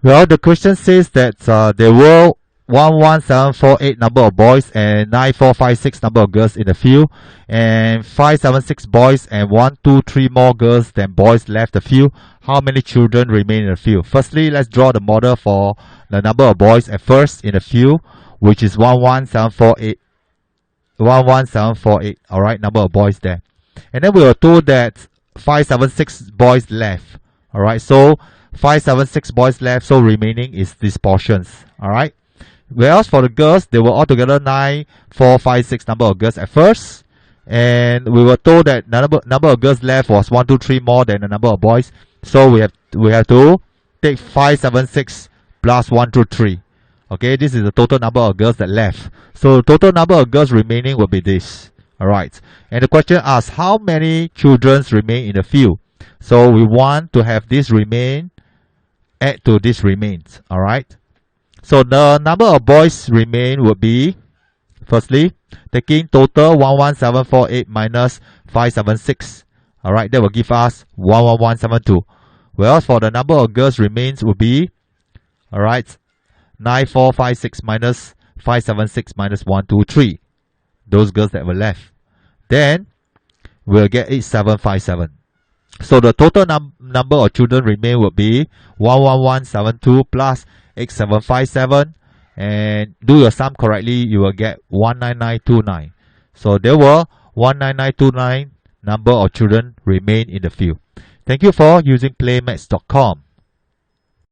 Well, the question says that there were 11748 number of boys and 9456 number of girls in the field, and 576 boys and 123 more girls than boys left the field. How many children remain in the field? Firstly, let's draw the model for the number of boys at first in the field, which is 11748. 11748. All right, number of boys there, and then we were told that 576 boys left. All right, so 576 boys left, so remaining is these portions. All right, whereas for the girls, there were altogether 9456 number of girls at first, and we were told that the number of girls left was 123 more than the number of boys, so we have to take 576 plus 123. Okay, this is the total number of girls that left. So total number of girls remaining will be this. Alright. And the question asks how many children remain in the field. So we want to have this remain add to this remains. Alright. So the number of boys remain would be, firstly, taking total 11748 minus 576. Alright, that will give us 11172. Whereas for the number of girls remains would be, alright, 9456 minus 576 minus 123. Those girls that were left. Then we'll get 8757. So the total number of children remain would be 11172 plus 8757. And do your sum correctly, you will get 19929. So there were 19929 number of children remain in the field. Thank you for using playmaths.com.